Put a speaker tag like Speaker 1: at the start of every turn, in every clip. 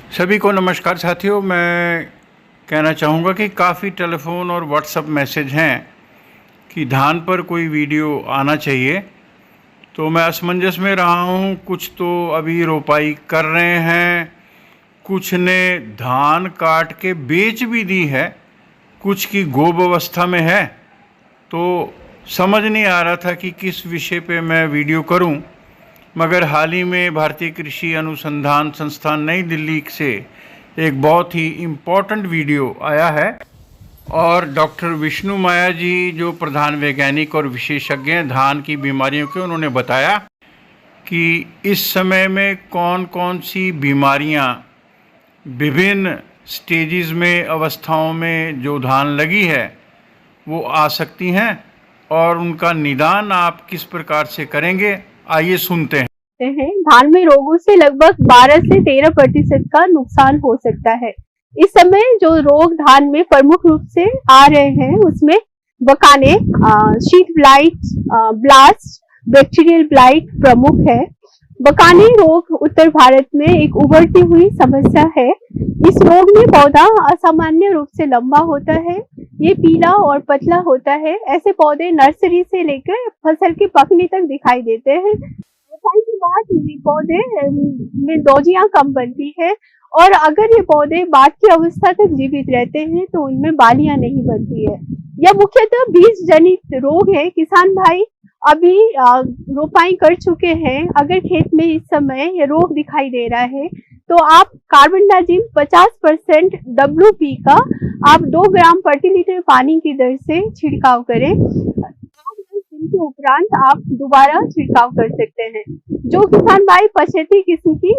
Speaker 1: सभी को नमस्कार साथियों। मैं कहना चाहूँगा कि काफ़ी टेलीफोन और व्हाट्सएप मैसेज हैं कि धान पर कोई वीडियो आना चाहिए, तो मैं असमंजस में रहा हूँ। कुछ तो अभी रोपाई कर रहे हैं, कुछ ने धान काट के बेच भी दी है, कुछ की गोब अवस्था में है। तो समझ नहीं आ रहा था कि किस विषय पे मैं वीडियो करूं, मगर हाल ही में भारतीय कृषि अनुसंधान संस्थान नई दिल्ली से एक बहुत ही इम्पोर्टेंट वीडियो आया है और डॉक्टर विष्णु माया जी, जो प्रधान वैज्ञानिक और विशेषज्ञ हैं धान की बीमारियों के, उन्होंने बताया कि इस समय में कौन कौन सी बीमारियां विभिन्न स्टेजेस में, अवस्थाओं में जो धान लगी है वो आ सकती हैं और उनका निदान आप किस प्रकार से करेंगे। आइए सुनते हैं।
Speaker 2: धान में रोगों से लगभग 12 से 13% का नुकसान हो सकता है। इस समय जो रोग धान में प्रमुख रूप से आ रहे हैं उसमें बकाने, sheath blight, blast, bacterial blight प्रमुख है। बकाने रोग उत्तर भारत में एक उभरती हुई समस्या है। इस रोग में पौधा असामान्य रूप से लंबा होता है, ये पीला और पतला होता है। ऐसे पौधे नर्सरी से लेकर फसल के पकने तक दिखाई देते हैं। रोपाई के बाद ये पौधे में डोजियां कम बनती है और अगर ये पौधे बाद की अवस्था तक जीवित रहते हैं तो उनमें बालियां नहीं बनती है। यह मुख्यतः बीज जनित रोग है। किसान भाई अभी रोपाई कर चुके हैं, अगर खेत में इस समय ये रोग दिखाई दे रहा है तो आप कार्बनडाजिम 50% WP का आप 2 ग्राम प्रति लीटर पानी की दर से छिड़काव करें। के उपरांत आप दोबारा छिड़काव कर सकते हैं। जो किसान भाई पछेती किस्म की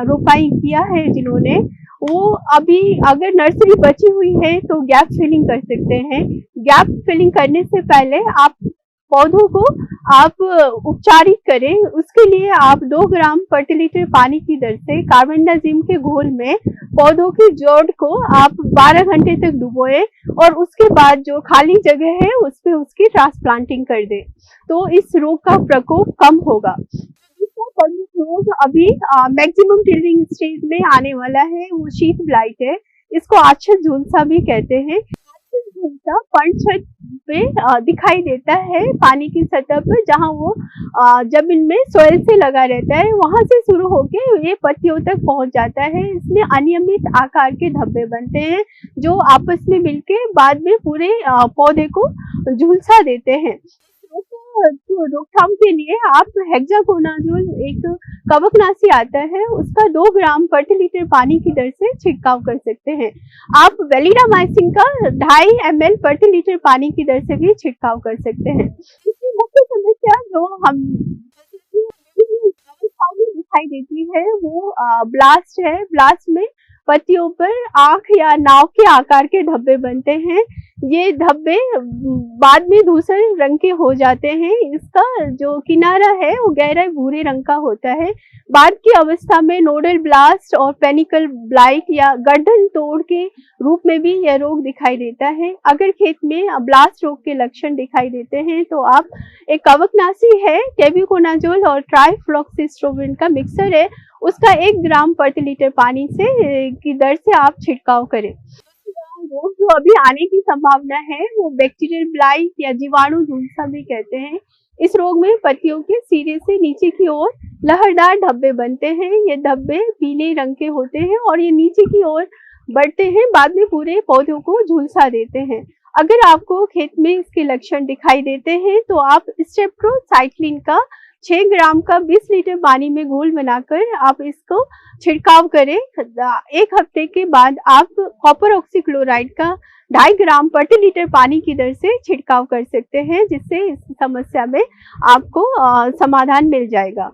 Speaker 2: रोपाई किया है जिन्होंने, वो अभी अगर नर्सरी बची हुई है तो गैप फिलिंग कर सकते हैं। गैप फिलिंग करने से पहले आप पौधों को आप उपचारित करें। उसके लिए आप 2 ग्राम प्रति लीटर पानी की दर से कार्बनडाजिम के घोल में पौधों की जड़ को आप 12 घंटे तक डुबोए और उसके बाद जो खाली जगह है उस पे उसकी ट्रांसप्लांटिंग कर दें, तो इस रोग का प्रकोप कम होगा। इसका प्रमुख रोग अभी मैक्सिमम टिल्डिंग स्टेज में आने वाला है, वो शीट ब्लाइट है। इसको आच्छत झुलसा भी कहते हैं। आच्छत झुलसा पर्णछद पे दिखाई देता है पानी की सतह पर, जहां वो जमीन में सॉइल से लगा रहता है, वहां से शुरू होके ये पत्तियों तक पहुंच जाता है। इसमें अनियमित आकार के धब्बे बनते हैं जो आपस में मिलके बाद में पूरे पौधे को झुलसा देते हैं। तो रोकथाम के लिए आप हेक्साकोनाजोल, एक कवकनाशी आता है, उसका 2 ग्राम प्रति लीटर पानी की दर से छिड़काव कर सकते हैं। आप वेलिडामाइसिन का 2.5 ml प्रति लीटर पानी की दर से भी छिड़काव कर सकते हैं। इसकी मुख्य समस्या जो हम दिखाई देती है वो ब्लास्ट है। ब्लास्ट में पत्तियों पर आंख या नाव के आकार के धब्बे बनते हैं। ये धब्बे बाद में धूसर रंग के हो जाते हैं। इसका जो किनारा है वो गहरा भूरे रंग का होता है। बाद की अवस्था में नोडल ब्लास्ट और पेनिकल ब्लाइट या गर्दन तोड़ के रूप में भी यह रोग दिखाई देता है। अगर खेत में ब्लास्ट रोग के लक्षण दिखाई देते हैं तो आप एक कवकनाशी है, टेब्यूकोनाजोल और ट्राइफ्लॉक्सिस्ट्रोबिन का मिक्सर है, उसका 1 ग्राम प्रति लीटर पानी से की दर से आप छिड़काव करें। रोग जो अभी आने की संभावना है वो बैक्टीरियल ब्लाइट या जीवाणु झुलसा भी कहते हैं। इस रोग में पत्तियों के सिरे से नीचे की ओर लहरदार धब्बे बनते हैं। ये धब्बे पीले रंग के होते हैं और ये नीचे की ओर बढ़ते हैं, बाद में पूरे पौधों को झुलसा देते हैं। अगर आपको खेत में इसके लक्षण दिखाई देते हैं तो आप स्टेप्ट्रोसाइक्लिन का 6 ग्राम का 20 लीटर पानी में घोल बनाकर आप इसको छिड़काव करें। 1 हफ्ते के बाद आप कॉपर ऑक्सीक्लोराइड का 2.5 ग्राम प्रति लीटर पानी की दर से छिड़काव कर सकते हैं, जिससे इस समस्या में आपको समाधान मिल जाएगा।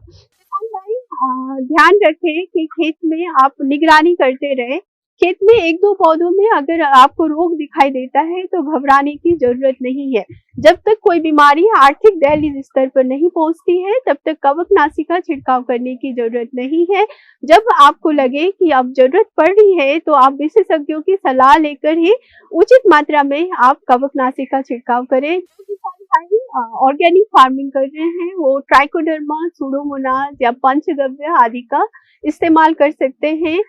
Speaker 2: ध्यान रखें कि खेत में आप निगरानी करते रहें। खेत में 1-2 पौधों में अगर आपको रोग दिखाई देता है तो घबराने की जरूरत नहीं है। जब तक कोई बीमारी आर्थिक दहलीज स्तर पर नहीं पहुंचती है तब तक कवकनाशी का छिड़काव करने की जरूरत नहीं है। जब आपको लगे कि अब जरूरत पड़ रही है तो आप विशेषज्ञों की सलाह लेकर ही उचित मात्रा में आप कवकनाशी का छिड़काव करें। ऑर्गेनिक फार्मिंग कर रहे हैं वो ट्राइकोडर्मा, सुडोमोनास या पंचगव्य आदि का इस्तेमाल कर सकते हैं।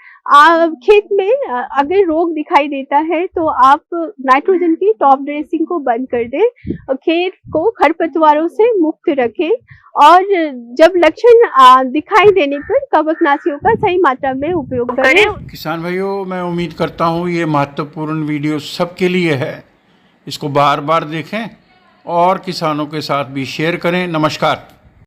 Speaker 2: खेत में अगर रोग दिखाई देता है तो आप नाइट्रोजन की टॉप ड्रेसिंग को बंद कर दें, खेत को खरपतवारों से मुक्त रखें और जब लक्षण दिखाई देने पर कवकनाशियों का सही मात्रा में उपयोग करें।
Speaker 1: किसान भाइयों, मैं उम्मीद करता हूँ ये महत्वपूर्ण वीडियो सबके लिए है। इसको बार बार देखें और किसानों के साथ भी शेयर करें। नमस्कार।